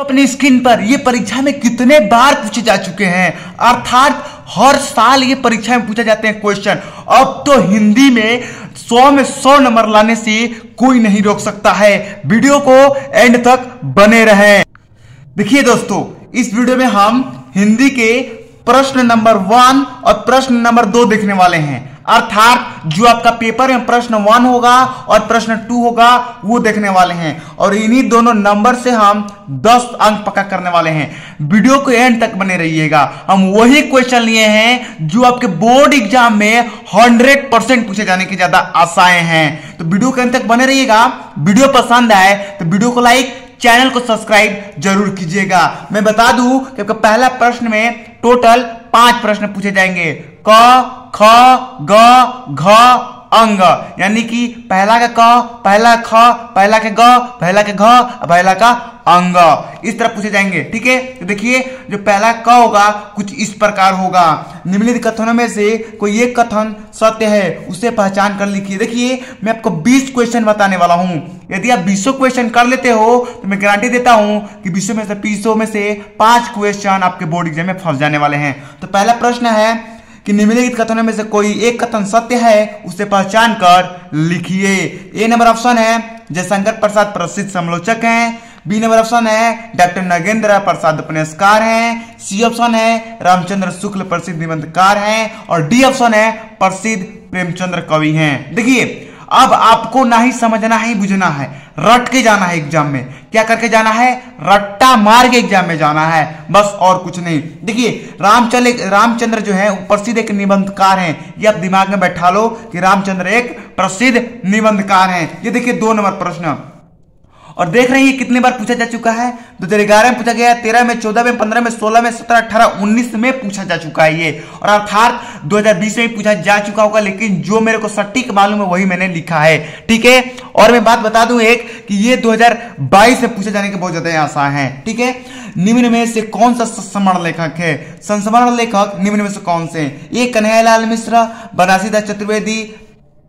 अपनी स्क्रीन पर ये परीक्षा में कितने बार पूछे जा चुके हैं, अर्थात हर साल ये परीक्षा में पूछे जाते हैं क्वेश्चन। अब तो हिंदी में 100 में 100 नंबर लाने से कोई नहीं रोक सकता है। वीडियो को एंड तक बने रहें। देखिए दोस्तों, इस वीडियो में हम हिंदी के प्रश्न नंबर 1 और प्रश्न नंबर 2 देखने वाले हैं, अर्थात जो आपका पेपर में प्रश्न 1 होगा और प्रश्न 2 होगा वो देखने वाले हैं, और इन्हीं दोनों नंबर से हम 10 अंक पक्का करने वाले हैं। वीडियो को एंड तक बने रहिएगा। हम वही क्वेश्चन लिए हैं जो आपके बोर्ड एग्जाम में 100% पूछे जाने की ज्यादा आशाएं हैं, तो वीडियो के एंड तक बने रहिएगा। वीडियो पसंद आए तो वीडियो को लाइक, चैनल को सब्सक्राइब जरूर कीजिएगा। मैं बता दूं कि आपका पहला प्रश्न में टोटल 5 प्रश्न पूछे जाएंगे, क, ख, ग, घ, अंग, यानी कि पहला का क, पहला ख, पहला का ग, पहला का घ, पहला का अंग, इस तरह पूछे जाएंगे। ठीक है, तो देखिए जो पहला क होगा कुछ इस प्रकार होगा, निम्नलिखित कथनों में से कोई एक कथन सत्य है, उसे पहचान कर लिखिए। देखिए मैं आपको 20 क्वेश्चन बताने वाला हूं। यदि आप 20 क्वेश्चन कर लेते हो तो मैं गारंटी देता हूं कि 20 में से 5 क्वेश्चन आपके बोर्ड एग्जाम में फंस जाने वाले हैं। तो पहला प्रश्न है कि निम्नलिखित कथनों में से कोई एक कथन सत्य है, उसे पहचान कर लिखिए। ए नंबर ऑप्शन है जयशंकर प्रसाद प्रसिद्ध समालोचक हैं। बी नंबर ऑप्शन है डॉक्टर नगेंद्र प्रसाद उपन्यासकार हैं। सी ऑप्शन है रामचंद्र शुक्ल प्रसिद्ध निबंधकार हैं, और डी ऑप्शन है प्रसिद्ध प्रेमचंद्र कवि हैं। देखिए अब आपको ना ही समझना है बुझना है, रट के जाना है एग्जाम में। क्या करके जाना है? रट्टा मार के एग्जाम में जाना है, बस और कुछ नहीं। देखिए रामचंद्र जो है प्रसिद्ध एक निबंधकार हैं, ये आप दिमाग में बैठा लो कि रामचंद्र एक प्रसिद्ध निबंधकार हैं। ये देखिए 2 नंबर प्रश्न, और देख रहे हैं कितने बार पूछा जा चुका है। 2011 में पूछा गया, 13 में, 14 में, 15 में, 16 में, 17, 18, 19 में पूछा जा चुका है ये, और अर्थात 2020 में पूछा जा चुका होगा, लेकिन जो मेरे को सटीक मालूम है वही मैंने लिखा है। ठीक है, और मैं बात बता दूं एक कि ये 2022 में पूछे जाने के बहुत ज्यादा आसां है। ठीक है, निम्न में से कौन सा संस्मरण लेखक है? संस्मरण लेखक निम्न में से कौन से? ए कन्हैयालाल मिश्र, बनारसीदास चतुर्वेदी,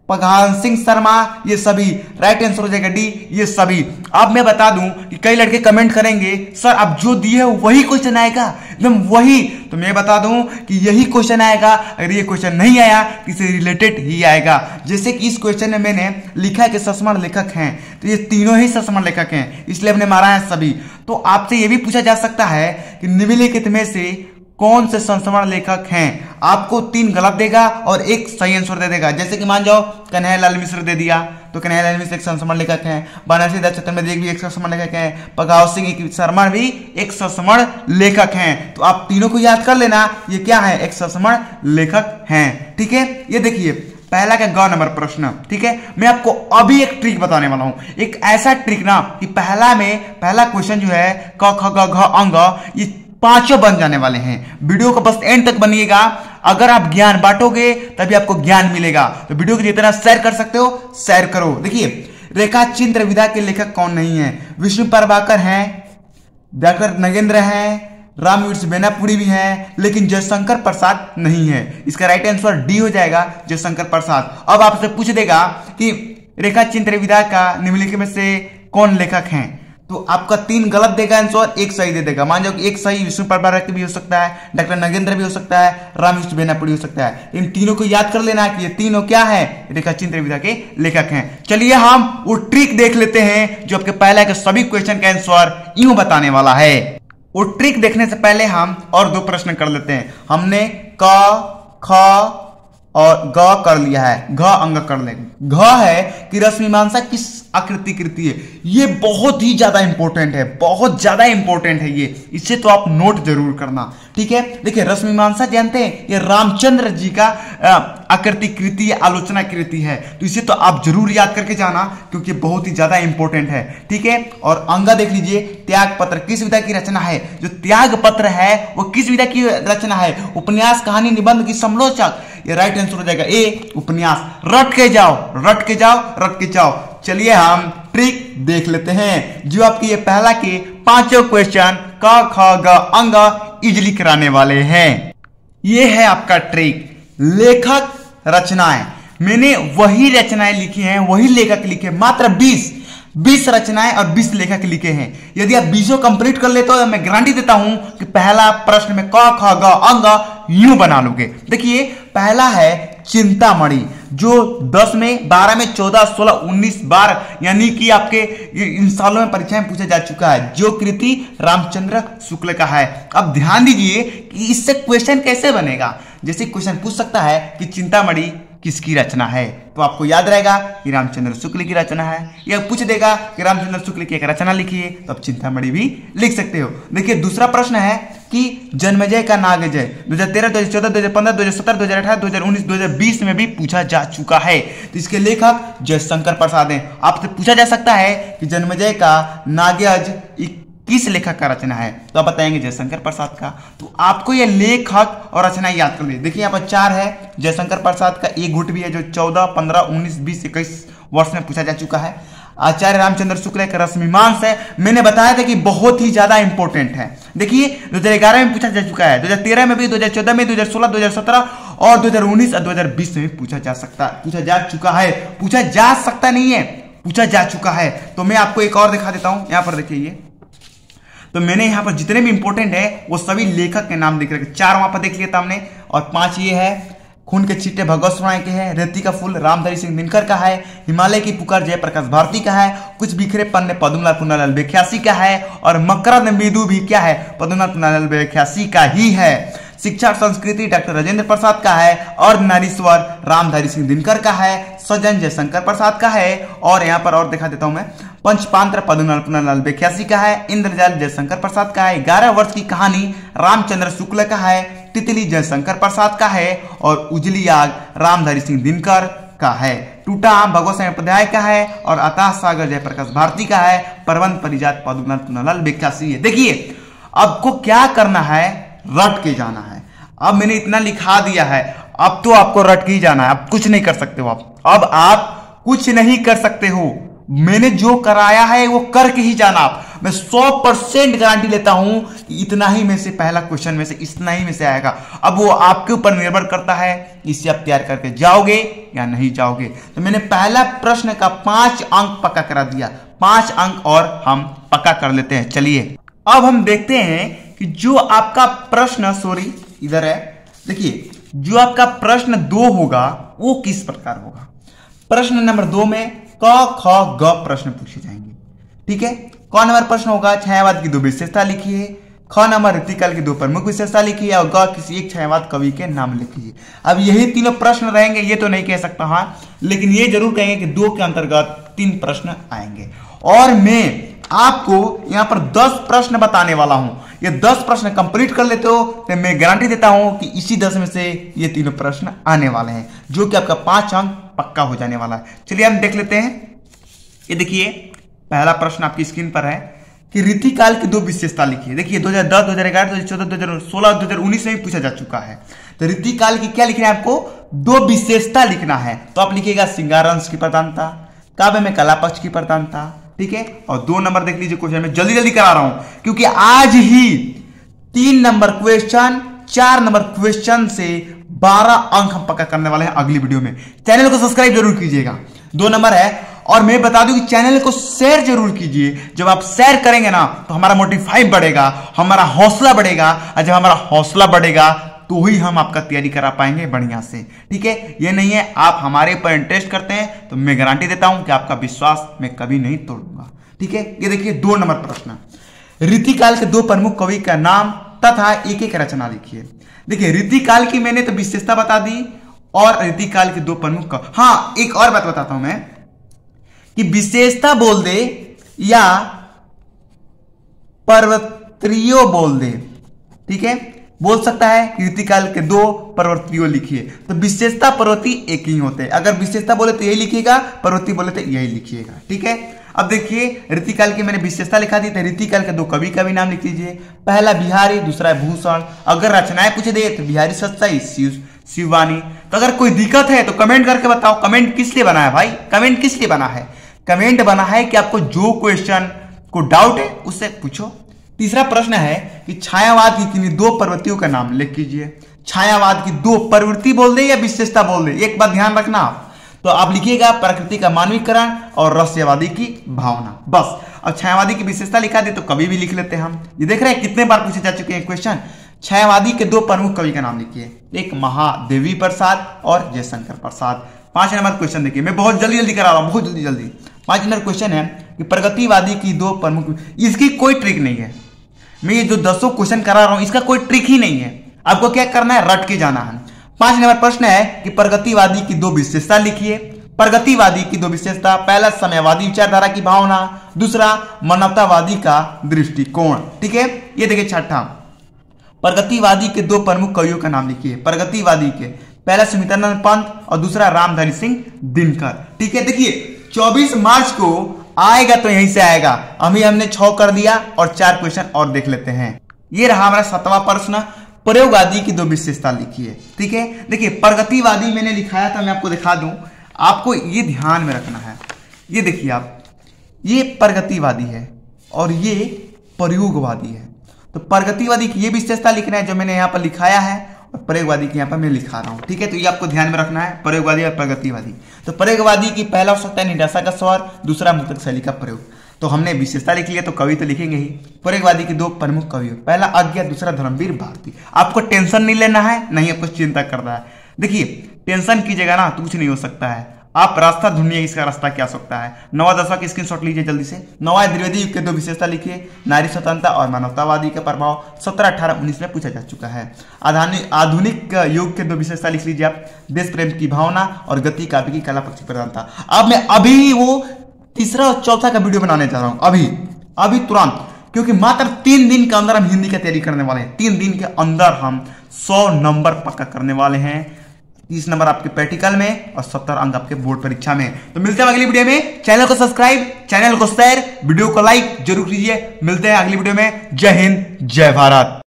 पघान सिंह शर्मा, ये सभी। राइट आंसर हो जाएगा डी, ये सभी। अब मैं बता दूं कि कई लड़के कमेंट करेंगे सर अब जो दिए है वही क्वेश्चन आएगा, एकदम वही, तो मैं बता दूं कि यही क्वेश्चन आएगा। अगर ये क्वेश्चन नहीं आया तो इससे रिलेटेड ही आएगा। जैसे कि इस क्वेश्चन में मैंने लिखा है कि संस्मरण लेखक हैं, तो ये तीनों ही संस्मरण लेखक हैं, इसलिए हमने मारा है सभी। तो आपसे ये भी पूछा जा सकता है कि निम्नलिखित में से कौन से संस्मरण लेखक हैं? आपको 3 गलत देगा और 1 सही आंसर दे देगा। जैसे कि मान जाओ कन्हैयालाल मिश्र दे दिया, तो कन्हैयालाल मिश्र एक संस्मरण लेखक हैं, बनारसीदास चतुर्वेदी भी एक संस्मरण लेखक हैं, पघाव सिंह शर्मा भी एक संस्मरण लेखक हैं। तो आप तीनों को याद कर लेना, ये क्या है? एक संस्मरण लेखक हैं। ठीक है, ये देखिए पहला का ग नंबर प्रश्न। ठीक है, मैं आपको अभी एक ट्रिक बताने वाला हूं, एक ऐसा ट्रिक ना कि पहला क्वेश्चन जो है क, ख, ग, घ, अंग, ये 5 बन जाने वाले हैं। वीडियो को बस एंड तक बनिएगा। अगर आप ज्ञान बांटोगे तभी आपको ज्ञान मिलेगा, तो वीडियो को जितना शेयर कर सकते हो शेयर करो। देखिए रेखा चित्र विधा के लेखक कौन नहीं है? विष्णु प्रभाकर हैं, डॉक्टर नगेंद्र हैं, रामवीर बेनापुरी भी हैं, लेकिन जयशंकर प्रसाद नहीं है। इसका राइट आंसर डी हो जाएगा, जयशंकर प्रसाद। अब आपसे पूछ देगा कि रेखा चित्र विधा का निम्नलिखित में से कौन लेखक हैं, तो आपका 3 गलत देगा आंसर, 1 सही दे देगा। मान जाओ कि 1 सही विष्णु प्रभाकर भी हो सकता है, डॉक्टर नगेंद्र भी हो सकता है, रामवीर बेनापुरी हो सकता है। इन तीनों को याद कर लेना कि ये तीनों क्या है? रेखा चित्र विधा के लेखक हैं। चलिए हम वो ट्रिक देख लेते हैं जो आपके पहले के सभी क्वेश्चन का आंसर यूं बताने वाला है। वो ट्रिक देखने से पहले हम और 2 प्रश्न कर लेते हैं। हमने क, ख और ग कर लिया है, घ अंग कर ले। घ है कि रश्मिमांसा किस आकृति कृति है? ये बहुत ही ज्यादा इंपॉर्टेंट है, बहुत ज्यादा इंपॉर्टेंट है ये, इससे तो आप नोट जरूर करना। ठीक है, देखिए रश्मिमांसा जानते हैं ये रामचंद्र जी का आकृति कृति आलोचना कृति है, तो इसे तो आप जरूर याद करके जाना क्योंकि बहुत ही ज्यादा इंपॉर्टेंट है। ठीक है, और अंगा देख लीजिए, त्याग पत्र किस विधा की रचना है? जो त्याग पत्र है वो किस विधा की रचना है? उपन्यास, कहानी, निबंध की समालोचक। ये राइट आंसर हो जाएगा ए, उपन्यास। रट के जाओ, रट के जाओ, रट के जाओ। चलिए हम ट्रिक देख लेते हैं जो आपके ये पहला के 5 क्वेश्चन क, ख, ग, अंग इजली कराने वाले हैं। ये है आपका ट्रिक। लेखक रचनाएं, मैंने वही रचनाएं लिखी हैं, वही लेखक लिखे, मात्र 20। 20 रचनाएं और 20 लेखक लिखे हैं। यदि आप 20 कंप्लीट कर लेते हो तो मैं गारंटी देता हूं कि पहला प्रश्न में क ख ग अंग यूं बना लोगे। देखिए पहला है चिंतामणि, जो 10 में 12 में 14 16 19 बार यानी कि आपके इन सालों में परीक्षा में पूछा जा चुका है, जो कृति रामचंद्र शुक्ल का है। अब ध्यान दीजिए कि इससे क्वेश्चन कैसे बनेगा। जैसे क्वेश्चन पूछ सकता है कि चिंतामणि किसकी रचना है, तो आपको याद रहेगा कि रामचंद्र शुक्ल की रचना है। या पूछ देगा कि रामचंद्र शुक्ल की एक रचना लिखिए, तो आप चिंतामणि भी लिख सकते हो। देखिए दूसरा प्रश्न है कि जन्मेजय का नागजय 2013 2014 2015 2017 2018 2019 2020 में भी पूछा जा चुका है। तो इसके लेखक जयशंकर प्रसाद हैं। आपसे पूछा जा सकता है कि जन्मेजय का नागज किस लेखक का रचना है, तो आप बताएंगे जयशंकर प्रसाद का। तो आपको ये लेखक और रचना याद कर लीजिए। देखिए यहाँ पर 4 है। जयशंकर प्रसाद का एक गुट भी है जो 14 15 19 20 21 वर्ष में पूछा जा चुका है। आचार्य रामचंद्र शुक्ल का रश्मिमांस है, मैंने बताया था कि बहुत ही ज्यादा इंपॉर्टेंट है। देखिए 2011 में पूछा जा चुका है, 2013 में भी, 2014 में, 2016 2017 और 2019 और 2020 में भी पूछा जा चुका है। पूछा जा सकता नहीं है, पूछा जा चुका है। तो मैं आपको एक और दिखा देता हूं। यहाँ पर देखिए ये तो मैंने यहाँ पर जितने भी इंपॉर्टेंट है वो सभी लेखक के नाम दिख रहे हैं। 4 वहां पर देख लिया था हमने, और 5 ये है। खून के छींटे भगवत स्वराय के हैं, रेती का फूल रामधारी सिंह दिनकर का है, हिमालय की पुकार जयप्रकाश भारती का है, कुछ बिखरे पन्ने पद्मनाभ पुन्नालाल बेख्यासी का है, और मकरंद बिंदु भी क्या है, पद्मनाभ पुन्नालाल बेख्यासी का ही है। शिक्षा और संस्कृति डॉक्टर राजेंद्र प्रसाद का है, और नारीश्वर रामधारी सिंह दिनकर का है, सजन जयशंकर प्रसाद का है, और यहाँ पर और दिखा देता हूं मैं, पंचपांत्र पद्मनाभ पुन्नालाल बेख्यासी का है, इंद्रजाल जयशंकर प्रसाद का है, 11 वर्ष की कहानी रामचंद्र शुक्ल का है, तितली जयशंकर प्रसाद का है, और उजली आग रामधारी सिंह दिनकर का है, टूटा आम भगवत सिंह उपाध्याय का है, और अताश सागर जयप्रकाश भारती का है, परवंत परिजात पद्मनाभ पुन्नालाल बेख्यासी है। देखिए आपको क्या करना है, रट के जाना है। अब मैंने इतना लिखा दिया है, अब तो आपको रट के ही जाना है, अब कुछ नहीं कर सकते हो अब आप कुछ नहीं कर सकते हो। मैंने जो कराया है वो करके ही जाना आप। मैं 100% गारंटी लेता हूं कि इतना ही में से, पहला क्वेश्चन में से इतना ही में से आएगा। अब वो आपके ऊपर निर्भर करता है, इससे आप तैयार करके जाओगे या नहीं जाओगे। तो मैंने पहला प्रश्न का 5 अंक पक्का करा दिया, 5 अंक और हम पक्का कर लेते हैं। चलिए अब हम देखते हैं कि जो आपका प्रश्न, सॉरी इधर है, देखिए जो आपका प्रश्न 2 होगा वो किस प्रकार होगा। प्रश्न नंबर 2 में क ख ग प्रश्न पूछे जाएंगे, ठीक है। क नंबर प्रश्न होगा छायावाद की 2 विशेषता लिखिए, ख नंबर रीतिकाल की 2 प्रमुख विशेषता लिखिए, और ग किसी एक छायावाद कवि के नाम लिखिए। अब यही तीनों प्रश्न रहेंगे, ये तो नहीं कह सकता हाँ, लेकिन ये जरूर कहेंगे कि 2 के अंतर्गत 3 प्रश्न आएंगे। और मैं आपको यहाँ पर 10 प्रश्न बताने वाला हूं। ये 10 प्रश्न कंप्लीट कर लेते हो तो मैं गारंटी देता हूं कि इसी 10 में से ये तीनों प्रश्न आने वाले हैं, जो कि आपका 5 अंक पक्का हो जाने वाला है। चलिए हम देख लेते हैं। ये देखिए पहला प्रश्न आपकी स्क्रीन पर है कि रीतिकाल की 2 विशेषता लिखिए। देखिए 2010 2011 2014 2016 2019 में भी पूछा जा चुका है। तो रीतिकाल की क्या लिखना है आपको, 2 विशेषता लिखना है। तो आप लिखिएगा श्रृंगार अंश की प्रधानता, काव्य में कला पक्ष की प्रधानता, ठीक है। और 2 नंबर देख लीजिए क्वेश्चन में, जल्दी जल्दी करा रहा हूं क्योंकि आज ही 3 नंबर क्वेश्चन, 4 नंबर क्वेश्चन से 12 अंक हम पक्का करने वाले हैं अगली वीडियो में। चैनल को सब्सक्राइब जरूर कीजिएगा। 2 नंबर है, और मैं बता दूं कि चैनल को शेयर जरूर कीजिए। जब आप शेयर करेंगे ना तो हमारा मोटिवाई बढ़ेगा, हमारा हौसला बढ़ेगा, और जब हमारा हौसला बढ़ेगा तो ही हम आपका तैयारी करा पाएंगे बढ़िया से, ठीक है। ये नहीं है आप हमारे ऊपर इंटरेस्ट करते हैं तो मैं गारंटी देता हूं कि आपका विश्वास मैं कभी नहीं तोड़ूंगा, ठीक है। ये देखिए 2 नंबर प्रश्न, रीतिकाल के 2 प्रमुख कवि का नाम तथा एक रचना लिखिए। देखिए रीतिकाल की मैंने तो विशेषता बता दी, और रीतिकाल के 2 प्रमुख, हाँ एक और बात बताता हूं मैं कि विशेषता बोल दे या पर्वतीय बोल दे, ठीक है। बोल सकता है कि रीतिकाल के 2 पर्वतीय लिखिए। तो विशेषता पर्वतीय एक ही होते हैं, अगर विशेषता बोले तो यही लिखिएगा, पर्वतीय बोले तो यही लिखिएगा, ठीक है। अब देखिए रीतिकाल की मैंने विशेषता लिखा दी, तो रीतिकाल के 2 कवि का भी नाम लिख लीजिए। पहला बिहारी, दूसरा भूषण। अगर रचनाएं पूछ दे तो बिहारी सत्साई, शिववानी। तो अगर कोई दिक्कत है तो कमेंट करके बताओ, कमेंट किस लिए बना है भाई, कमेंट किस लिए बना है। कमेंट बना है कि आपको जो क्वेश्चन को डाउट है उससे पूछो। तीसरा प्रश्न है कि छायावाद की किन्हीं 2 प्रवृत्तियों का नाम लिख कीजिए। छायावाद की 2 प्रवृत्ति बोल दे या विशेषता बोल दे, एक बात ध्यान रखना आप। तो आप लिखिएगा प्रकृति का मानवीकरण और रहस्यवादी की भावना, बस। अब छायावादी की विशेषता लिखा दे तो कवि भी लिख लेते हैं हम। ये देख रहे हैं कितने बार पूछे जा चुके हैं क्वेश्चन। छायावादी के 2 प्रमुख कवि का नाम लिखिए, एक महादेवी प्रसाद और जयशंकर प्रसाद। 5 नंबर क्वेश्चन देखिए, मैं बहुत जल्दी करा रहा हूँ, बहुत जल्दी। 5 नंबर क्वेश्चन है कि प्रगतिवादी की 2 प्रमुख, इसकी कोई ट्रिक नहीं है, मैं ये जो 10 क्वेश्चन करा रहा हूं इसका कोई ट्रिक ही नहीं है, आपको क्या करना है, रट के जाना है। 5 नंबर प्रश्न है कि प्रगतिवादी की 2 विशेषता लिखिए। प्रगतिवादी की 2 विशेषता, पहला समयवादी विचारधारा की भावना, दूसरा मानवतावादी का दृष्टिकोण। ठीक है, ये देखिए छठा, प्रगतिवादी के 2 प्रमुख कवियों का नाम लिखिए। प्रगतिवादी के पहला सुमित्रानंद पंत और दूसरा रामधारी सिंह दिनकर। ठीक है, देखिए 24 मार्च को आएगा तो यहीं से आएगा। अभी हमने 6 कर दिया और 4 क्वेश्चन और देख लेते हैं। ये रहा हमारा 7वां प्रश्न, प्रयोगवादी की 2 विशेषता लिखिए। ठीक है, देखिए प्रगतिवादी मैंने लिखाया था, मैं आपको दिखा दूं, आपको ये ध्यान में रखना है। ये देखिए आप, ये प्रगतिवादी है और ये प्रयोगवादी है। तो प्रगतिवादी की ये विशेषता लिखना है जो मैंने यहाँ पर लिखाया है, और प्रयोगवादी की यहाँ पर मैं लिखा रहा हूँ। ठीक है, तो ये आपको ध्यान में रखना है, प्रयोगवादी और प्रगतिवादी। तो प्रयोगवादी की पहला हो सकता है निराशा का स्वर, दूसरा मुक्तक शैली का प्रयोग। तो हमने विशेषता लिख लिया तो कवि तो लिखेंगे ही। प्रयोगवादी के 2 प्रमुख कवि, पहला अज्ञा, दूसरा धर्मवीर भारती। आपको टेंशन नहीं लेना है, नहीं आपको चिंता करना है। देखिए टेंशन कीजिएगा ना तो कुछ नहीं हो सकता है, आप रास्ता ढूंढिए, इसका रास्ता क्या हो सकता है। 9वां 10वां की स्क्रीनशॉट लीजिए जल्दी से। 9वां द्विवेदी युग के 2 विशेषता लिखिए, नारी स्वतंत्रता और मानवतावादी का प्रभाव। 17, 18, 19 में पूछा जा चुका है। आधुनिक युग के 2 विशेषता लिख लीजिए आप, देश प्रेम की भावना और गति काव्य की कला पक्षी प्रधानता। अब मैं अभी वो 3रा और 4था का वीडियो बनाने जा रहा हूं, अभी तुरंत, क्योंकि मात्र 3 दिन के अंदर हम हिंदी का तैयारी करने वाले हैं। 3 दिन के अंदर हम 100 नंबर पक्का करने वाले हैं। 30 नंबर आपके प्रैक्टिकल में और 70 अंक आपके बोर्ड परीक्षा में। तो मिलते हैं अगली वीडियो में। चैनल को सब्सक्राइब, चैनल को शेयर, वीडियो को लाइक जरूर कीजिए। मिलते हैं अगली वीडियो में। जय हिंद, जय भारत।